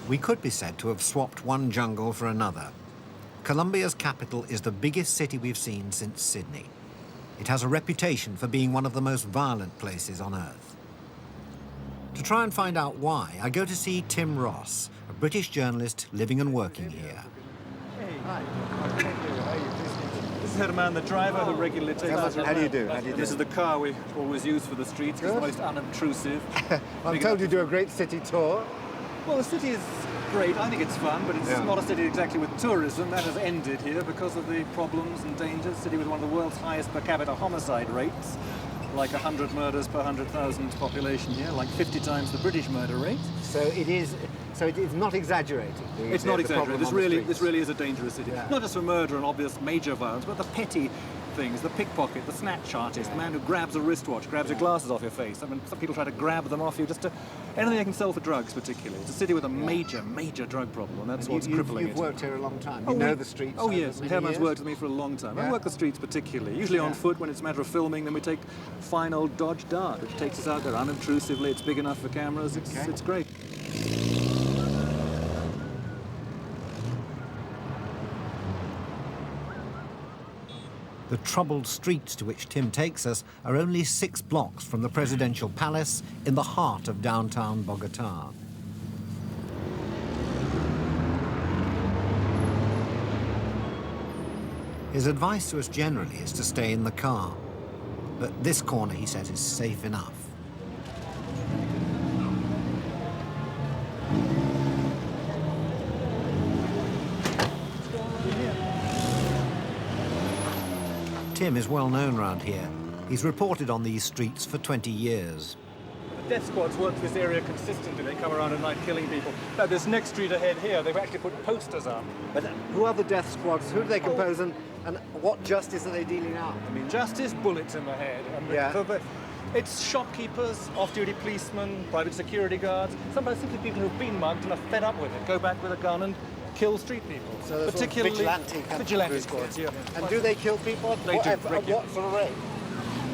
We could be said to have swapped one jungle for another. Colombia's capital is the biggest city we've seen since Sydney. It has a reputation for being one of the most violent places on Earth. To try and find out why, I go to see Tim Ross, a British journalist living and working here. Hey. Hi. This is Herman, the driver who regularly takes us around. How do you do? This is the car we always use for the streets. It's the most unobtrusive. I'm told you do a great city tour. Well, the city is great. I think it's fun, but it's not a city exactly with tourism. That has ended here because of the problems and dangers. A city with one of the world's highest per capita homicide rates, like 100 murders per 100,000 population here, like 50 times the British murder rate. So it is not exaggerating. It's not exaggerating. This really is a dangerous city. Yeah. Not just for murder and obvious major violence, but the petty things, the pickpocket, the snatch artist, the man who grabs a wristwatch, grabs your glasses off your face. I mean, some people try to grab them off you just to... Anything they can sell for drugs, particularly. It's a city with a major drug problem, and that's what's crippling it. You've worked here a long time. You know the streets. Oh, yes. Herman's worked with me for a long time. Yeah. I work the streets particularly, usually on foot when it's a matter of filming. Then we take fine old Dodge Dart, which takes us out there unobtrusively. It's big enough for cameras. It's great. The troubled streets to which Tim takes us are only 6 blocks from the presidential palace in the heart of downtown Bogota. His advice to us generally is to stay in the car, but this corner, he says, is safe enough. Tim is well known around here. He's reported on these streets for 20 years. The death squads work this area consistently. They come around at night killing people. Now, this next street ahead here, they've actually put posters up. But who are the death squads? Who do they compose, and what justice are they dealing out? I mean, justice, bullets in the head. It's shopkeepers, off-duty policemen, private security guards, sometimes simply people who've been mugged and are fed up with it, go back with a gun and kill street people. So particularly vigilante squads, yeah. And do they kill people? They do. At what sort of rate?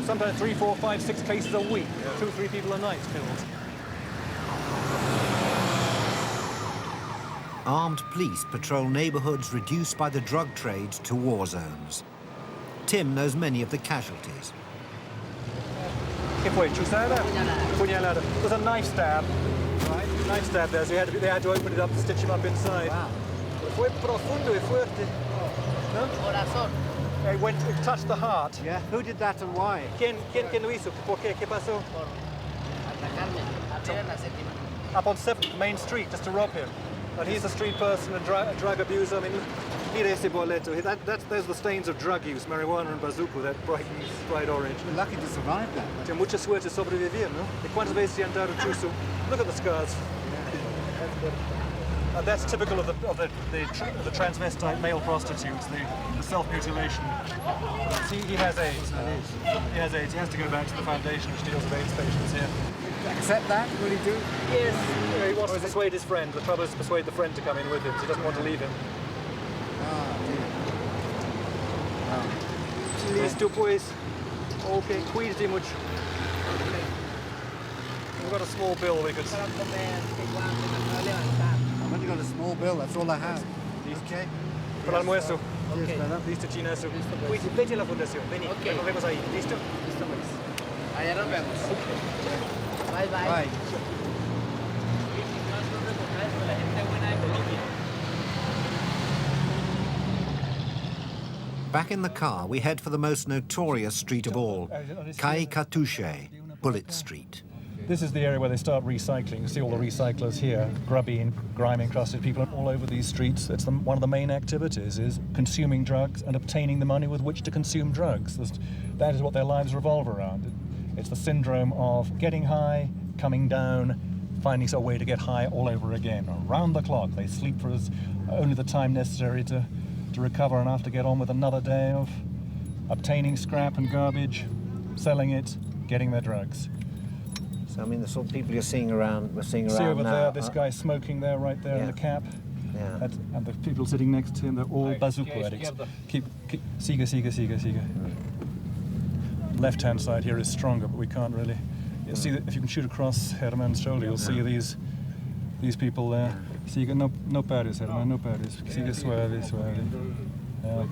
Sometimes 3, 4, 5, 6 cases a week. 2, 3 people a night killed. Armed police patrol neighbourhoods reduced by the drug trade to war zones. Tim knows many of the casualties. Puñalada. There's a knife stab. Right? Knife stab there, so they had to open it up to stitch him up inside. Wow. Fue profundo y fuerte. No? Corazón. It touched the heart. Yeah. Who did that and why? ¿Quién lo hizo? ¿Por qué? ¿Qué pasó? Por atacarme, arriba en la séptima. Up on 7th Main Street, just to rob him. And he's a street person, a drug abuser. I mean, mire ese boleto. Those are the stains of drug use, marijuana and bazuco, that bright orange. You're lucky to survive that. Tiene mucha suerte sobrevivir, ¿no? ¿De cuántas veces han dado chuzo? Look at the scars. And that's typical of the transvestite male prostitutes, the self-mutilation. See, he has AIDS. He has AIDS. He has to go back to the foundation which deals with AIDS patients here. Accept that? Will he do? Yes. He wants to persuade his friend. The trouble is to persuade the friend to come in with him. So he doesn't want to leave him. Listo, pues. Okay, cuídate mucho. We've got a small bill we could... I've only got a small bill, that's all I have. Okay. Para almuerzo. Okay. Listo, chinazo. Vete a la fundación. Vení. Okay. Nos vemos ahí. ¿Listo? Listo, pues. Allá nos vemos. Bye, bye. Bye. La gente buena de Colombia. Back in the car, we head for the most notorious street of all, Calle Cartuche, Bullet Street. This is the area where they start recycling. You see all the recyclers here, grubby and grime-encrusted people all over these streets. It's one of the main activities is consuming drugs and obtaining the money with which to consume drugs. That is what their lives revolve around. It's the syndrome of getting high, coming down, finding a way to get high all over again. Around the clock, they sleep for only the time necessary to recover enough to get on with another day of obtaining scrap and garbage, selling it, getting their drugs. So, I mean, the sort of people we're seeing around See over now, there, this guy smoking there, right there in the cap. Yeah. And the people sitting next to him, they're all bazuco addicts. Siga. Left-hand side here is stronger, but we can't really... You'll see that if you can shoot across Herman's shoulder, you'll see these people there. Siga, no pares, hermano, no pares. Sigue suave, suave. Yeah.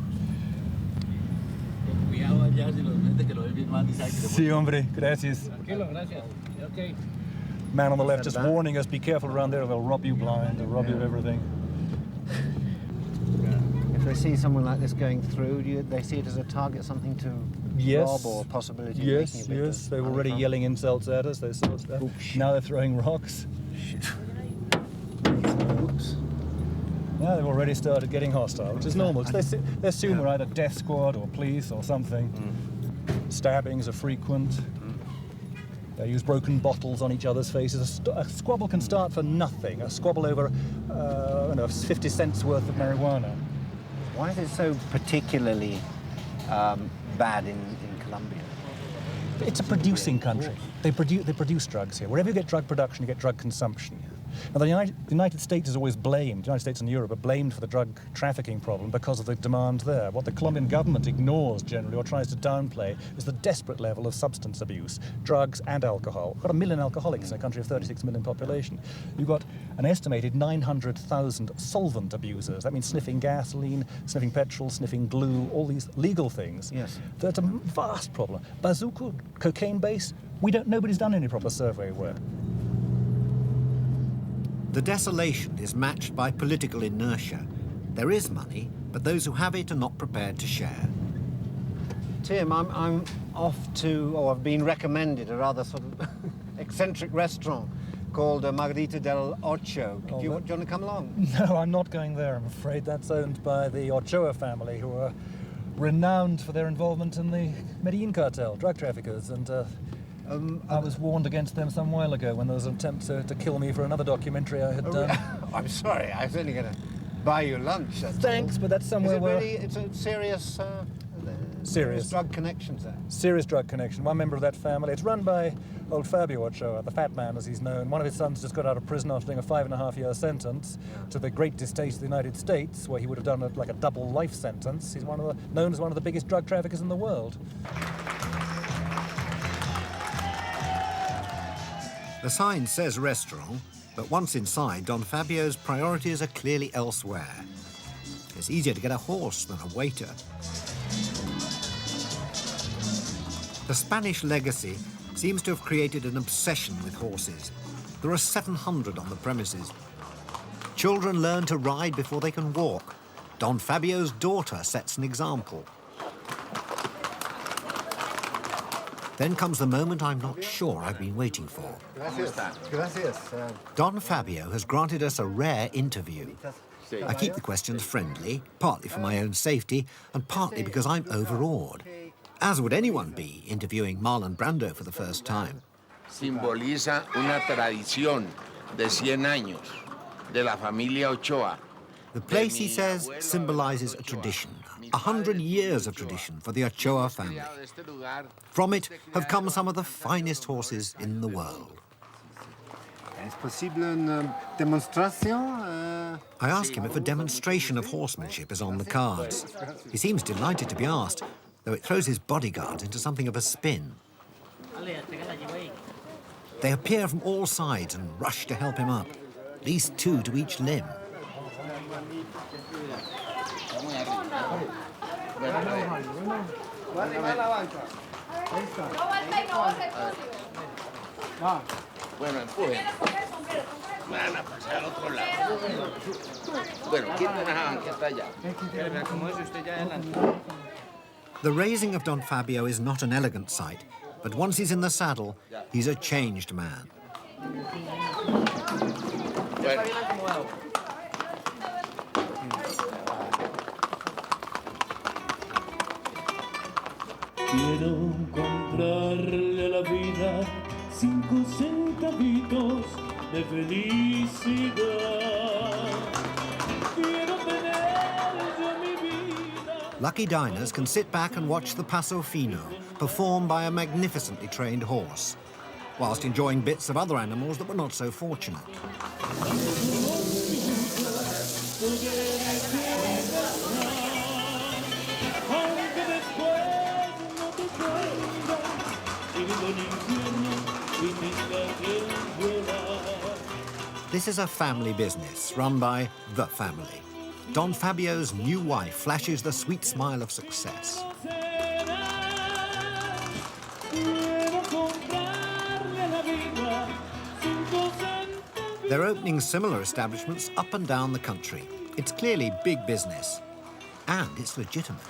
Cuidado allá si los mete que lo ves bien mal y sabe que Sí, hombre, gracias. Tranquilo, gracias. Okay. Man on the left just warning us, be careful around there, they'll rob you blind, they'll rob you of everything. If they see someone like this going through, they see it as a target, something to rob or a possibility of making a bit Yes, of they were money already from? yelling insults at us, those sort of stuff. Now they're throwing rocks. Oops. Yeah, they've already started getting hostile, which is normal. They assume we're either death squad or police or something. Stabbings are frequent. They use broken bottles on each other's faces. A squabble can start for nothing. A squabble over 50 cents worth of marijuana. Why is it so particularly bad in Colombia? It's a producing country. They produce drugs here. Wherever you get drug production, you get drug consumption. Now, the United States is always blamed, the United States and Europe are blamed for the drug trafficking problem because of the demand there. What the Colombian government ignores generally or tries to downplay is the desperate level of substance abuse, drugs and alcohol. We've got 1 million alcoholics in a country of 36 million population. You've got an estimated 900,000 solvent abusers. That means sniffing gasoline, sniffing petrol, sniffing glue, all these legal things. Yes. That's a vast problem. Bazooka, cocaine base, nobody's done any proper survey work. The desolation is matched by political inertia. There is money, but those who have it are not prepared to share. Tim, I'm off to, or I've been recommended a rather sort of eccentric restaurant called Margarita del Ocho. Do you want to come along? No, I'm not going there, I'm afraid. That's owned by the Ochoa family, who are renowned for their involvement in the Medellin cartel, drug traffickers, and I was warned against them some while ago when there was an attempt to kill me for another documentary I had done. I'm sorry, I was only going to buy you lunch. Thanks, but that's somewhere where... It's a serious... Serious drug connections there. Serious drug connection. One member of that family. It's run by old Fabio Ochoa, the fat man as he's known. One of his sons just got out of prison after doing a 5.5-year sentence, to the great distaste of the United States, where he would have done like a double life sentence. He's known as one of the biggest drug traffickers in the world. The sign says restaurant, but once inside, Don Fabio's priorities are clearly elsewhere. It's easier to get a horse than a waiter. The Spanish legacy seems to have created an obsession with horses. There are 700 on the premises. Children learn to ride before they can walk. Don Fabio's daughter sets an example. Then comes the moment I'm not sure I've been waiting for. Gracias. Don Fabio has granted us a rare interview. I keep the questions friendly, partly for my own safety, and partly because I'm overawed. As would anyone be interviewing Marlon Brando for the first time. Simboliza una tradición de 100 años de la familia Ochoa. The place, he says, symbolizes a tradition, 100 years of tradition for the Ochoa family. From it have come some of the finest horses in the world. ¿Es posible una demostración? I ask him if a demonstration of horsemanship is on the cards. He seems delighted to be asked, though it throws his bodyguards into something of a spin. They appear from all sides and rush to help him up, at least 2 to each limb. Bueno, empujen. Van a pasar al otro lado. Bueno, quiten esa banqueta allá. The raising of Don Fabio is not an elegant sight, but once he's in the saddle, he's a changed man. Bueno. Quiero comprarle a la vida 5 centavitos de felicidad. Quiero tener yo mi vida. Lucky diners can sit back and watch the Paso Fino, performed by a magnificently trained horse, whilst enjoying bits of other animals that were not so fortunate. This is a family business run by the family. Don Fabio's new wife flashes the sweet smile of success. They're opening similar establishments up and down the country. It's clearly big business, and it's legitimate.